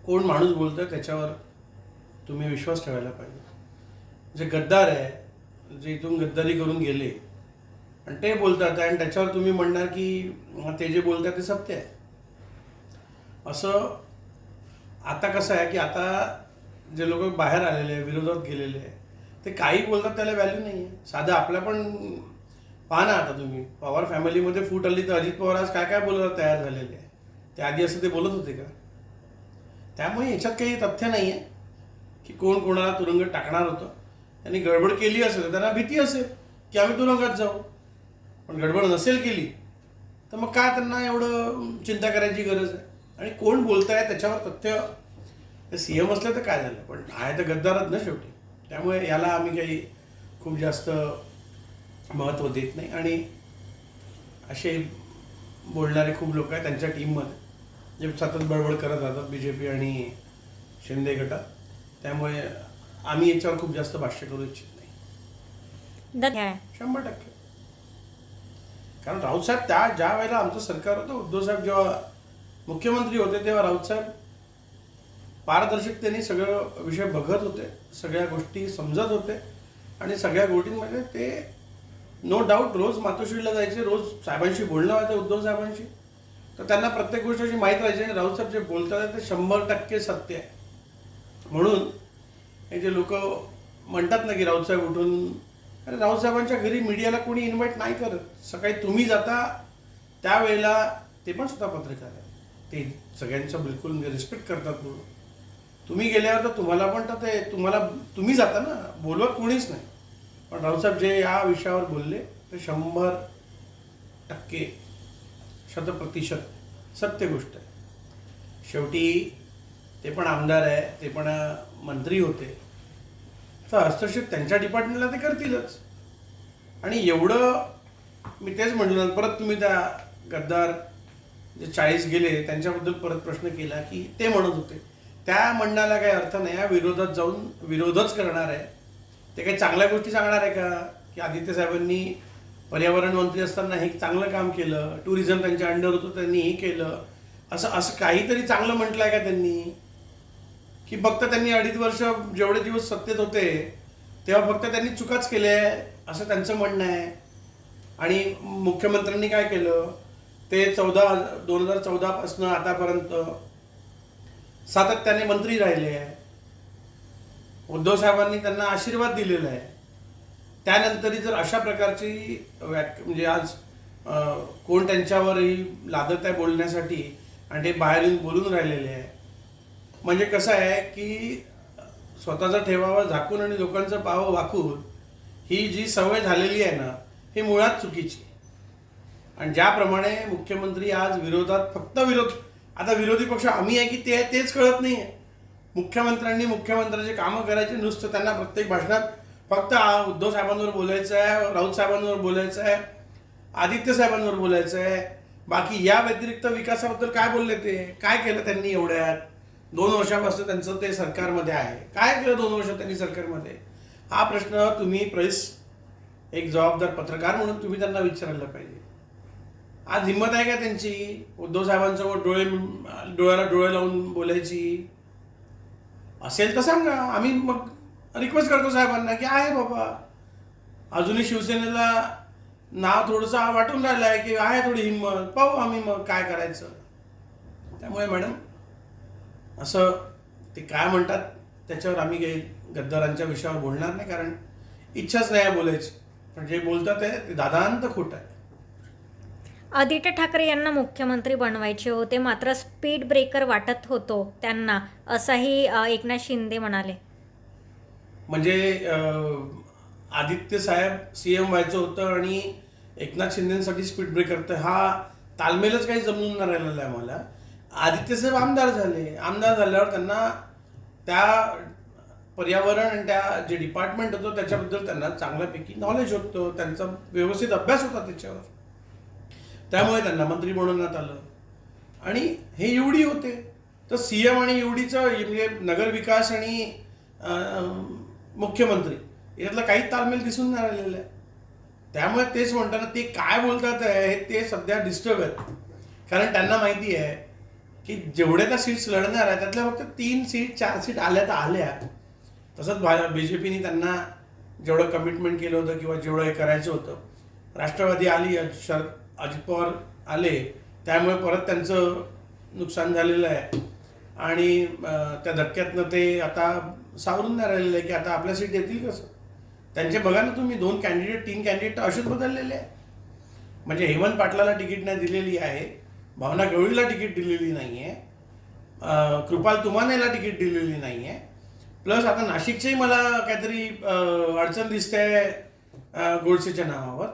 कोण माणूस बोलतो आहे त्याच्यावर तुम्ही विश्वास ठेवायला पाहिजे. जे गद्दार आहे, जे इथून गद्दारी करून गेले आणि ते बोलतात आणि त्याच्यावर तुम्ही म्हणणार की ते जे बोलतात ते सत्य आहे. असं आता कसं आहे की आता जे लोक बाहेर आलेले आहे, विरोधात गेलेले आहे, ते काही बोलतात त्याला व्हॅल्यू नाही आहे. साधं आपल्या पण पहा ना, आता तुम्ही पवार फॅमिलीमध्ये फूट आली तर अजित पवार आज काय काय बोलायला तयार झालेले आहे. ते आधी असं ते बोलत होते का? त्यामुळे याच्यात काही तथ्य नाही आहे की कोण कोणाला तुरुंगात टाकणार होतं. त्यांनी गडबड केली असेल तर त्यांना भीती असेल की आम्ही तुरुंगात जाऊ, पण गडबड नसेल केली तर मग काय त्यांना एवढं चिंता करायची गरज आहे. आणि कोण बोलत आहे त्याच्यावर तथ्य, ते सी एम असलं तर काय झालं, पण आहे तर गद्दारच ना शेवटी. त्यामुळे याला आम्ही काही खूप जास्त महत्त्व देत नाही. आणि असे बोलणारे खूप लोक आहेत त्यांच्या टीममध्ये जे सतत बडबड करत राहतात बी जे पी आणि शिंदे गटात. त्यामुळे आम्ही याच्यावर खूप जास्त भाष्य करू इच्छित नाही. 100%. कारण राऊतसाहेब ज्या वेळेला आमचं सरकार होतं, उद्धवसाहेब जेव्हा मुख्यमंत्री होते तेव्हा राऊतसाहेब पारदर्शकतेने सगळं विषय बघत होते, सगळ्या गोष्टी समजत होते आणि सगळ्या गोष्टींमध्ये ते नो डाऊट रोज मातोश्रीला जायचे, रोज साहेबांशी बोलणं व्हायचं उद्धव साहेबांशी. तर त्यांना प्रत्येक गोष्ट अशी माहीत राहायची आणि राऊतसाहेब जे बोलतात ते 100% सत्य आहे. म्हणून हे जे लोक म्हणतात ना की राऊतसाहेब उठून, अरे राऊतसाहेबांच्या घरी मीडियाला कोणी इन्व्हाइट नाही करत. सकाळी तुम्ही जाता त्यावेळेला ते पण स्वतः पत्रकार आहे, ते सगळ्यांचं बिलकुल रिस्पेक्ट करतात. तुम्ही गेल्यावर तर तुम्हाला पण तर ते तुम्ही जाता ना, बोलवत कोणीच नाही. पण राऊतसाहेब जे या विषयावर बोलले ते 100% 100% सत्य गोष्ट आहे. शेवटी ते पण आमदार आहे, ते पण मंत्री होते, तर हस्तक्षेप त्यांच्या डिपार्टमेंटला ते करतीलच. आणि एवढं मी तेच म्हटलं, परत तुम्ही त्या गद्दार जे 40 गेले त्यांच्याबद्दल परत प्रश्न केला की ते म्हणत होते, त्या म्हणण्याला काही अर्थ नाही. या विरोधात जाऊन विरोधच करणार आहे. ते काही चांगल्या गोष्टी सांगणार आहे का की आदित्य साहेबांनी पर्यावरण मंत्री असताना हे चांगलं काम केलं, टुरिझम त्यांच्या अंडर होतं त्यांनी हे केलं, असं काहीतरी चांगलं म्हटलं आहे का त्यांनी? की फक्त त्यांनी 2.5 वर्ष जेवढे दिवस सत्तेत होते तेव्हा फक्त त्यांनी चुकाच केल्या आहे असं त्यांचं म्हणणं आहे. आणि मुख्यमंत्र्यांनी काय केलं ते 2014 पासून आतापर्यंत सातत्याने मंत्री राहिले आहे. उद्धव साहेबांनी त्यांना आशीर्वाद दिलेला आहे. त्यानंतरही जर अशा प्रकारची म्हणजे आज कोण त्यांच्यावरही लादत आहे बोलण्यासाठी आणि ते बाहेर येऊन बोलून राहिलेले आहे. म्हणजे कसं आहे की स्वतःचं ठेवावं झाकून आणि लोकांचं पाहावं वाकून, ही जी सवय झालेली आहे ना, ही मुळात चुकीची. आणि ज्याप्रमाणे मुख्यमंत्री आज विरोधात फक्त आता विरोधी पक्ष आम्ही आहे की ते आहे तेच कळत नाही आहे. मुख्यमंत्र्यांनी मुख्यमंत्र्याचे कामं करायचे, नुसतं त्यांना प्रत्येक भाषणात फक्त उद्धव साहेबांवर बोलायचं आहे, राऊत साहेबांवर बोलायचं आहे, आदित्य साहेबांवर बोलायचं आहे. बाकी या व्यतिरिक्त विकासाबद्दल काय बोलले, ते काय केलं त्यांनी एवढ्यात 2 वर्षापासून त्यांचं ते सरकारमध्ये आहे, काय केलं 2 वर्ष त्यांनी सरकारमध्ये? हा प्रश्न तुम्ही एक जबाबदार पत्रकार म्हणून तुम्ही त्यांना विचारायला पाहिजे. आज हिंमत आहे का त्यांची उद्धव साहेबांसमोर डोळ्याला डोळे लावून बोलायची? असेल तर सांगा, आम्ही मग रिक्वेस्ट करतो साहेबांना की आहे बाबा, अजूनही शिवसेनेला नाव थोडंसं वाटून राहिलं आहे की आहे थोडी हिंमत, पाहू आम्ही मग काय करायचं. त्यामुळे मॅडम असं ते काय म्हणतात त्याच्यावर आम्ही काही गद्दारांच्या विषयावर बोलणार नाही, कारण इच्छाच नाही आहे बोलायची. पण जे बोलतात आहे ते दादांत खोटं आहे. आदित्य ठाकरे यांना मुख्यमंत्री बनवायचे होते, मात्र स्पीड ब्रेकर वाटत होतो त्यांना, असंही एकनाथ शिंदे म्हणाले. म्हणजे आदित्य साहेब CM व्हायचं होतं आणि एकनाथ शिंदेसाठी स्पीड ब्रेकर, तर हा तालमेलच काही जमून नाही राहिलेला आहे मला. आदित्य साहेब आमदार झाले, आमदार झाल्यावर त्यांना त्या पर्यावरण आणि त्या जे डिपार्टमेंट होतं त्याच्याबद्दल त्यांना चांगल्यापैकी नॉलेज होतं, त्यांचा व्यवस्थित अभ्यास होता त्याच्यावर, त्यामुळे त्यांना मंत्री बनवण्यात आलं. आणि हे UD होते, तर CM आणि UDचं म्हणजे नगरविकास आणि मुख्यमंत्री यातला काही तालमेल दिसून नाही राहिलेलं आहे. त्यामुळे तेच म्हणताना ते काय बोलतात आहे ते सध्या डिस्टर्ब आहेत, कारण त्यांना माहिती आहे की जेवढ्या त्या सीट्स लढणार आहे त्यातल्या फक्त 3 सीट 4 सीट आल्या तर आल्या. तसंच BJPने त्यांना जेवढं कमिटमेंट केलं होतं किंवा जेवढं हे करायचं होतं, राष्ट्रवादी आली, अजित पवार आले, त्यामुळे परत त्यांचं नुकसान झालेलं आहे. आणि त्या धक्क्यातनं ते आता सावरून नाही राहिलेलं आहे की आता आपल्या सीट येतील कसं. त्यांचे बघा ना तुम्ही 2 कॅन्डिडेट 3 कॅन्डिडेट तर असेच बदललेले आहे. म्हणजे हेमंत पाटलाला तिकीट नाही दिलेली आहे, भावना गवळीला तिकीट दिलेली नाही आहे, कृपाल तुमानेला तिकीट दिलेली नाही आहे. प्लस आता नाशिकचेही मला काहीतरी अडचण दिसते गोडसेच्या नावावर.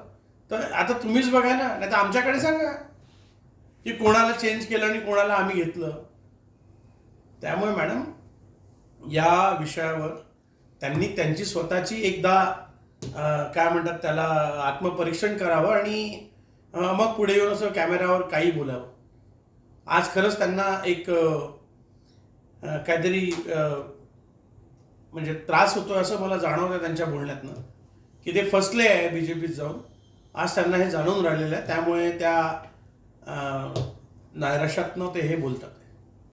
तर आता तुम्हीच बघा ना, नाही तर आमच्याकडे सांगा की कोणाला चेंज केलं आणि कोणाला आम्ही घेतलं. त्यामुळे मॅडम या विषयावर त्यांनी त्यांची स्वतःची एकदा काय म्हणतात त्याला आत्मपरीक्षण करावं आणि मग पुढे येऊन असं कॅमेऱ्यावर काही बोलावं. आज खरंच त्यांना एक काहीतरी म्हणजे त्रास होतो असं मला जाणवतं त्यांच्या बोलण्यातनं, की ते फसले आहे BJPत जाऊन. आज त्यांना हे जाणवून राहिलेलं आहे, त्यामुळे त्या नैराश्यातनं ते हे बोलतात.